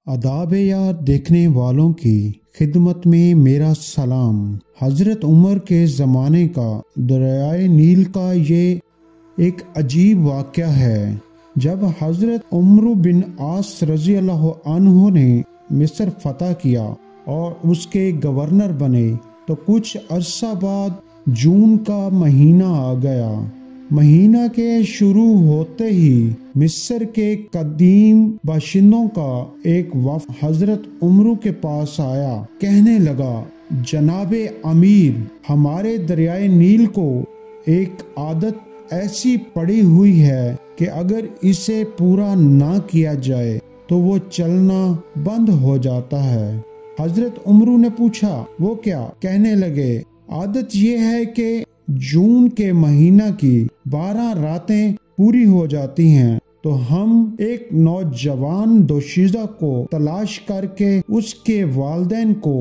آداب یار دیکھنے والوں کی خدمت میں میرا سلام۔ حضرت عمر کے زمانے کا دریائے نیل کا یہ ایک عجیب واقعہ ہے۔ جب حضرت عمرو بن عاص رضی اللہ عنہ نے مصر فتح کیا اور اس کے گورنر بنے تو کچھ عرصہ بعد جون کا مہینہ آ گیا۔ مہینہ کے شروع ہوتے ہی مصر کے قدیم باشندوں کا ایک وفد حضرت عمرو کے پاس آیا، کہنے لگا، جناب امیر، ہمارے دریائے نیل کو ایک عادت ایسی پڑی ہوئی ہے کہ اگر اسے پورا نہ کیا جائے تو وہ چلنا بند ہو جاتا ہے۔ حضرت عمرو نے پوچھا، وہ کیا؟ کہنے لگے، عادت یہ ہے کہ جون کے مہینہ کی 12 راتیں پوری ہو جاتی ہیں تو ہم ایک نوجوان دوشیزہ کو تلاش کر کے اس کے والدین کو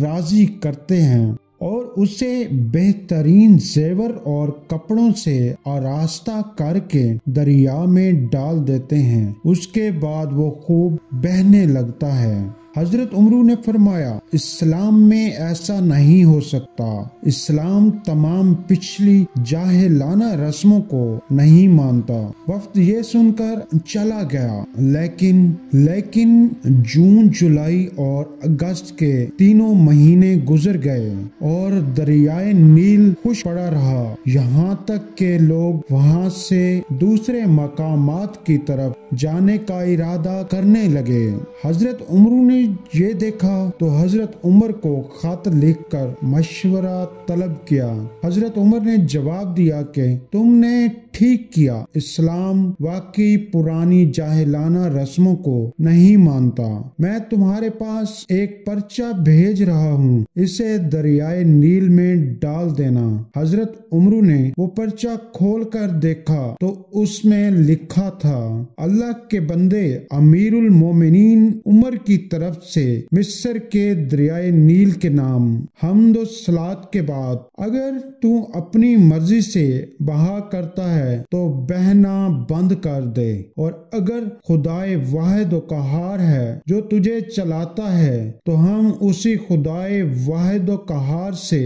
راضی کرتے ہیں اور اسے بہترین زیور اور کپڑوں سے آراستہ کر کے دریا میں ڈال دیتے ہیں، اس کے بعد وہ خوب بہنے لگتا ہے۔ حضرت عمرو نے فرمایا، اسلام میں ایسا نہیں ہو سکتا۔ اسلام تمام پچھلی جاہلانہ رسموں کو نہیں مانتا۔ وفد یہ سن کر چلا گیا، لیکن جون، جولائی اور اگست کے تینوں مہینے گزر گئے اور دریائے نیل خشک پڑا رہا، یہاں تک کہ لوگ وہاں سے دوسرے مقامات کی طرف جانے کا ارادہ کرنے لگے۔ حضرت عمرو نے یہ دیکھا تو حضرت عمر کو خط لکھ کر مشورہ طلب کیا۔ حضرت عمر نے جواب دیا کہ تم نے ٹھیک کیا، اسلام واقعی پرانی جاہلانہ رسموں کو نہیں مانتا۔ میں تمہارے پاس ایک پرچہ بھیج رہا ہوں، اسے دریائے نیل میں ڈال دینا۔ حضرت عمرو نے وہ پرچہ کھول کر دیکھا تو اس میں لکھا تھا، اللہ کے بندے امیر المومنین عمر کی طرف سے مصر کے دریائے نیل کے نام حمد و صلات کے بعد اگر تو اپنی مرضی سے بہا کرتا ہے تو بہنا بند کر دے، اور اگر خدائے واحد و قہار ہے جو تجھے چلاتا ہے تو ہم اسی خدائے واحد و قہار سے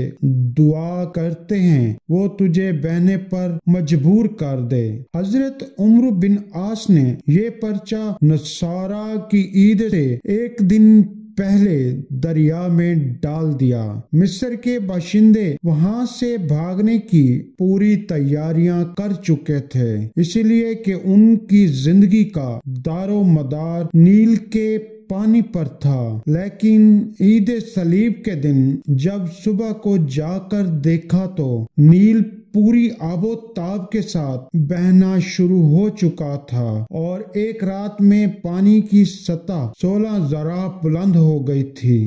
دعا کرتے ہیں وہ تجھے بہنے پر مجبور کر دے۔ حضرت عمرو بن عاص نے یہ پرچہ نصارہ کی عید سے ایک دن پہلے دریا میں ڈال دیا۔ مصر کے باشندے وہاں سے بھاگنے کی پوری تیاریاں کر چکے تھے، اس لیے کہ ان کی زندگی کا دار و مدار نیل کے پانی پر تھا۔ لیکن عید صلیب کے دن جب صبح کو جا کر دیکھا تو نیل پوری آب و تاب کے ساتھ بہنا شروع ہو چکا تھا اور ایک رات میں پانی کی سطح 16 ذراع بلند ہو گئی تھی۔